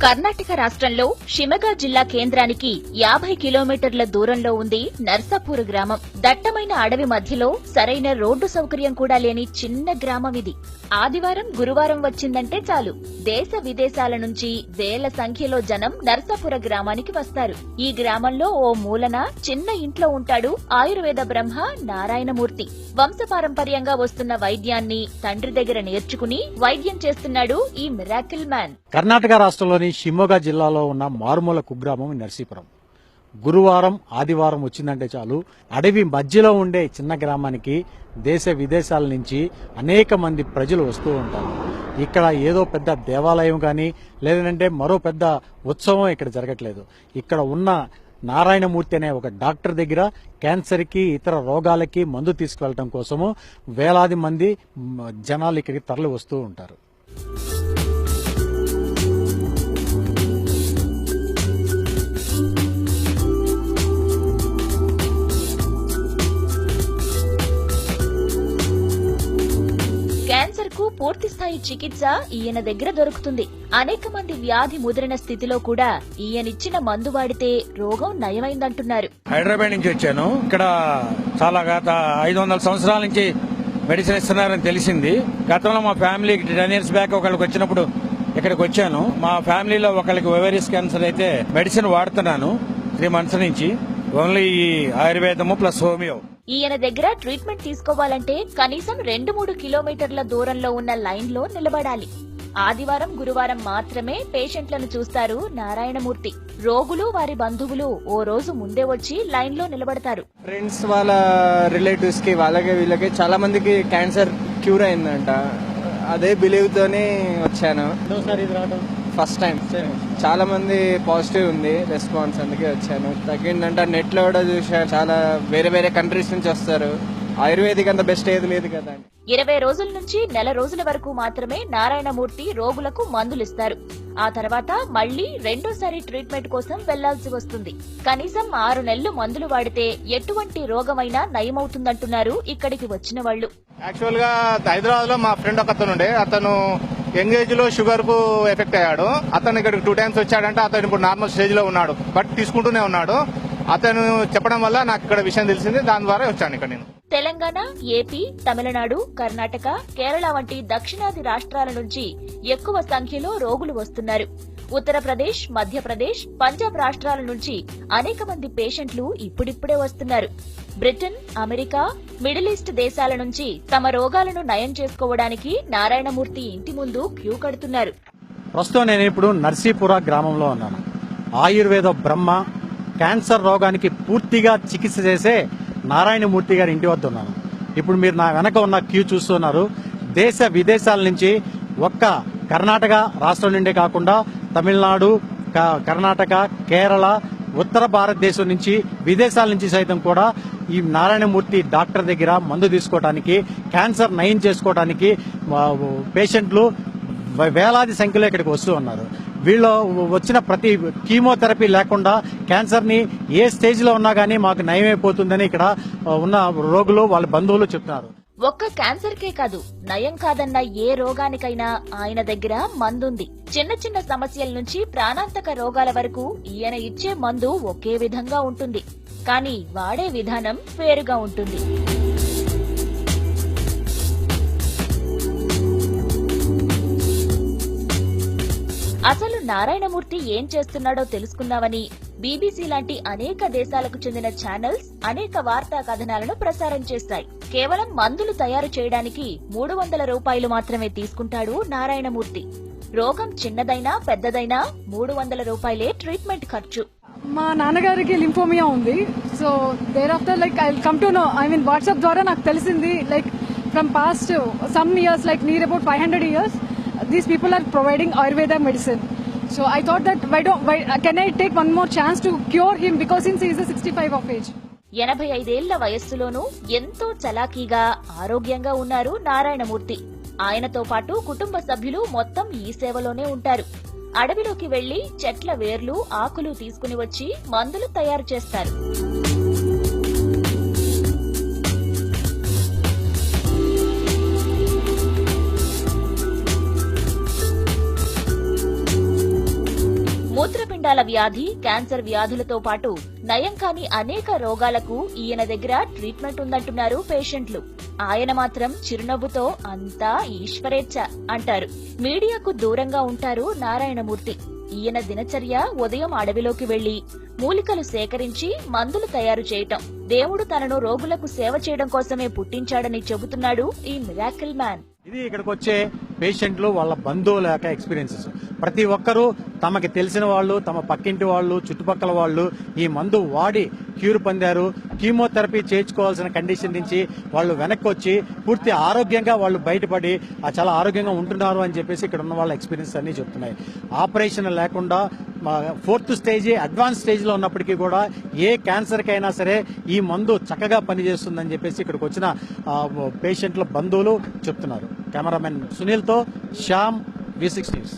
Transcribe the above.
కర్ణాటక రాష్ట్రంలో షిమగా జిల్లా కేంద్రానికి 50 కిలోమీటర్ల దూరంలో ఉంది నర్సాపూర్ గ్రామం. దట్టమైన అడవి మధ్యలో సరైన రోడ్డు సౌకర్యం కూడా లేని చిన్న గ్రామం ఇది. ఆదివారం గురువారం వచ్చిందంటే చాలు దేశ విదేశాల నుంచి వేల సంఖ్యలో జనం నర్సాపుర గ్రామానికి వస్తారు. ఈ గ్రామంలో ఓ మూలన చిన్న ఇంట్లో ఉంటాడు ఆయుర్వేద బ్రహ్మ నారాయణమూర్తి. వంశపారంపర్యంగా వస్తున్న వైద్యాన్ని తండ్రి దగ్గర నేర్చుకుని వైద్యం చేస్తున్నాడు ఈ మిరాకిల్ మ్యాన్. కర్ణాటక రాష్ట్రంలోని షిమోగా జిల్లాలో ఉన్న మారుమూల కుగ్రామం నర్సీపురం. గురువారం ఆదివారం వచ్చిందంటే చాలు అడవి మధ్యలో ఉండే చిన్న గ్రామానికి దేశ విదేశాల నుంచి అనేక మంది ప్రజలు వస్తూ ఉంటారు. ఇక్కడ ఏదో పెద్ద దేవాలయం కానీ లేదంటే మరో పెద్ద ఉత్సవం ఇక్కడ జరగట్లేదు. ఇక్కడ ఉన్న నారాయణమూర్తి అనే ఒక డాక్టర్ దగ్గర క్యాన్సర్కి ఇతర రోగాలకి మందు తీసుకువెళ్ళటం కోసము వేలాది మంది జనాలు ఇక్కడికి తరలి వస్తూ ఉంటారు. క్యాన్సర్ కు పూర్తి స్థాయి చికిత్స ఈయన దగ్గర దొరుకుతుంది. అనేక మంది వ్యాధి ముదిరిన స్థితిలో కూడా ఈయనిచ్చిన మందు వాడితే రోగం నయమైందంటున్నారు. హైదరాబాద్ నుంచి వచ్చాను. ఇక్కడ చాలా గత 500 సంవత్సరాల నుంచి మెడిసిన్ ఇస్తున్నారని తెలిసింది. గతంలో మా ఫ్యామిలీకి 10 years బ్యాక్ ఒకళ్ళకి వచ్చినప్పుడు ఇక్కడికి వచ్చాను. మా ఫ్యామిలీలో ఒకళ్ళకి ఓవేరియస్ క్యాన్సర్ అయితే మెడిసిన్ వాడుతున్నాను 3 months నుంచి. ఓన్లీ ఆయుర్వేదము ప్లస్ హోమియో. ఈయన దగ్గర ట్రీట్మెంట్ తీసుకోవాలంటే కనీసం 2-3 కిలోమీటర్ల దూరంలో ఉన్న లైన్ లో నిలబడాలి. ఆదివారం గురువారం మాత్రమే పేషెంట్లను చూస్తారు నారాయణమూర్తి. రోగులు వారి బంధువులు ఓ రోజు ముందే వచ్చి లైన్ లో నిలబడతారు. ఫ్రెండ్స్ వాళ్ళ రిలేటివ్స్ కి వాళ్ళకి వీళ్ళకి చాలా మందికి క్యాన్సర్ క్యూర్ అయిందంట. అదే బిలీవ్ తోనే వచ్చాను. ఫస్ట్ టైం చాలా మంది పాజిటివ్ ఉంది రెస్పాన్స్, అందుకే వచ్చాను. తగ్గిందంటే నెట్ లో కూడా చూసాను, చాలా వేరే వేరే కంట్రీస్ నుంచి వస్తారు. ఆయుర్వేదిక్ అంత బెస్ట్ ఏది లేదు కదా. 20 రోజుల నుంచి నెల రోజుల వరకు మాత్రమే నారాయణమూర్తి రోగులకు మందులిస్తారు. ఆ తర్వాత మళ్లీ రెండోసారి ట్రీట్మెంట్ కోసం వెళ్లాల్సి వస్తుంది. కనీసం 6 నెలలు మందులు వాడితే ఎటువంటి రోగమైనా నయమవుతుందంటున్నారు ఇక్కడికి వచ్చిన వాళ్లు. యాక్చువల్ గా హైదరాబాద్ లో మా ఫ్రెండ్ ఒక అతను ఉండే, అతను యంగ్ ఏజ్ లో షుగర్ కు ఎఫెక్ట్ అయ్యాడు. అతను ఇక్కడికి 2 times వచ్చాడంటే అతను ఇప్పుడు నార్మల్ స్టేజ్ లో ఉన్నాడు, బట్ తీసుకుంటూనే ఉన్నాడు. అతను చెప్పడం వల్ల నాకు ఇక్కడ విషయం తెలిసింది, దాని ద్వారా వచ్చాను ఇక్కడ నేను. తెలంగాణ, ఏపీ, తమిళనాడు, కర్ణాటక, కేరళ వంటి దక్షిణాది రాష్ట్రాల నుంచి ఎక్కువ సంఖ్యలో రోగులు వస్తున్నారు. ఉత్తరప్రదేశ్, మధ్యప్రదేశ్, పంజాబ్ రాష్ట్రాల నుంచి అనేక మంది పేషెంట్లు ఇప్పుడిప్పుడే వస్తున్నారు. బ్రిటన్, అమెరికా, మిడిల్ ఈస్ట్ దేశాల నుంచి తమ రోగాలను నయం చేసుకోవడానికి నారాయణమూర్తి ఇంటి ముందు క్యూ కడుతున్నారు. ప్రస్తుతం నేను ఇప్పుడు నర్సీపుర గ్రామంలో ఉన్నాను. ఆయుర్వేద బ్రహ్మ క్యాన్సర్ రోగానికి పూర్తిగా చికిత్స చేసే నారాయణమూర్తి గారి ఇంటి వద్ద ఉన్నాను. ఇప్పుడు మీరు నా వెనక ఉన్న క్యూ చూస్తున్నారు. దేశ విదేశాల నుంచి ఒక్క కర్ణాటక రాష్ట్రం నుండే కాకుండా తమిళనాడు, కర్ణాటక, కేరళ, ఉత్తర భారతదేశం నుంచి విదేశాల నుంచి సైతం కూడా ఈ నారాయణమూర్తి డాక్టర్ దగ్గర మందు తీసుకోవడానికి, క్యాన్సర్ నయం చేసుకోవడానికి పేషెంట్లు వేలాది సంఖ్యలో ఇక్కడికి వస్తూ ఉన్నారు. వీళ్ళు వచ్చిన ప్రతి కీమోథెరపీ లేకుండా క్యాన్సర్ ని ఏ స్టేజ్ లో ఉన్నా గానీ మాకు నయమైపోతుందని ఇక్కడ ఉన్న రోగులు వాళ్ళ బంధువులు చెప్తున్నారు. ఒక్క క్యాన్సర్ కే కాదు, నయం కాదన్న ఏ రోగానికైనా ఆయన దగ్గర మందుంది. చిన్న చిన్న సమస్యల నుంచి ప్రాణాంతక రోగాల వరకు ఈయన ఇచ్చే మందు ఒకే విధంగా ఉంటుంది, కానీ వాడే విధానం వేరుగా ఉంటుంది. అసలు నారాయణమూర్తి ఏం చేస్తున్నాడో తెలుసుకుందామని బీబీసీ లాంటి అనేక దేశాలకు చెందిన ఛానల్స్ అనేక వార్తా కథనాలను ప్రసారం చేస్తాయి. కేవలం మందులు తయారు చేయడానికి 300 రూపాయలు మాత్రమే తీసుకుంటాడు నారాయణమూర్తి. రోగం చిన్నదైనా పెద్దదైనా 300 రూపాయలే ట్రీట్మెంట్ ఖర్చు. మా నాన్నగారికి లింఫోమియా ఉంది. So there after like I come to know, I mean WhatsApp ద్వారా నాకు తెలిసింది, like from past some years, like near about 500 years these people are providing Ayurveda medicine. So I thought that can I take one more chance to cure him, because since he is 65 of age. 85 ఏళ్ల వయస్సులోనూ ఎంతో చలాకీగా ఆరోగ్యంగా ఉన్నారు నారాయణమూర్తి. ఆయనతో పాటు కుటుంబ సభ్యులు మొత్తం ఈ సేవలోనే ఉంటారు. అడవిలోకి వెళ్లి చెట్ల వేర్లు, ఆకులు తీసుకుని వచ్చి మందులు తయారు చేస్తారు. మూత్రపిండాల వ్యాధి, క్యాన్సర్ వ్యాధులతో పాటు నయం కాని అనేక రోగాలకు ఈయన దగ్గర ట్రీట్మెంట్ ఉందంటున్నారు పేషెంట్లు. ఆయన మాత్రం చిరునవ్వుతో అంతా ఈశ్వరేచ్ఛ అంటారు. మీడియాకు దూరంగా ఉంటారు నారాయణమూర్తి. ఈయన దినచర్య ఉదయం అడవిలోకి వెళ్లి మూలికలు సేకరించి మందులు తయారు చేయటం. దేవుడు తనను రోగులకు సేవ చేయడం కోసమే పుట్టించాడని చెబుతున్నాడు ఈ మిరాకిల్ మ్యాన్. ఇది ఇక్కడికి వచ్చే పేషెంట్లు, వాళ్ళ బంధువుల యొక్క ఎక్స్పీరియన్సెస్. ప్రతి ఒక్కరూ తమకి తెలిసిన వాళ్ళు, తమ పక్కింటి వాళ్ళు, చుట్టుపక్కల వాళ్ళు ఈ మందు వాడి క్యూర్ పొందారు. కీమోథెరపీ చేయించుకోవాల్సిన కండిషన్ నుంచి వాళ్ళు వెనక్కి వచ్చి పూర్తి ఆరోగ్యంగా వాళ్ళు బయటపడి చాలా ఆరోగ్యంగా ఉంటున్నారు అని చెప్పేసి ఇక్కడ ఉన్న వాళ్ళ ఎక్స్పీరియన్స్ అన్ని చెప్తున్నాయి. ఆపరేషన్ లేకుండా 4th స్టేజ్, అడ్వాన్స్ స్టేజ్ లో ఉన్నప్పటికీ కూడా ఏ క్యాన్సర్ కైనా సరే ఈ మందు చక్కగా పనిచేస్తుందని చెప్పేసి ఇక్కడికి వచ్చిన పేషెంట్ల బంధువులు చెప్తున్నారు. కెమెరామెన్ సునీల్తో శ్యామ్, V6 న్యూస్.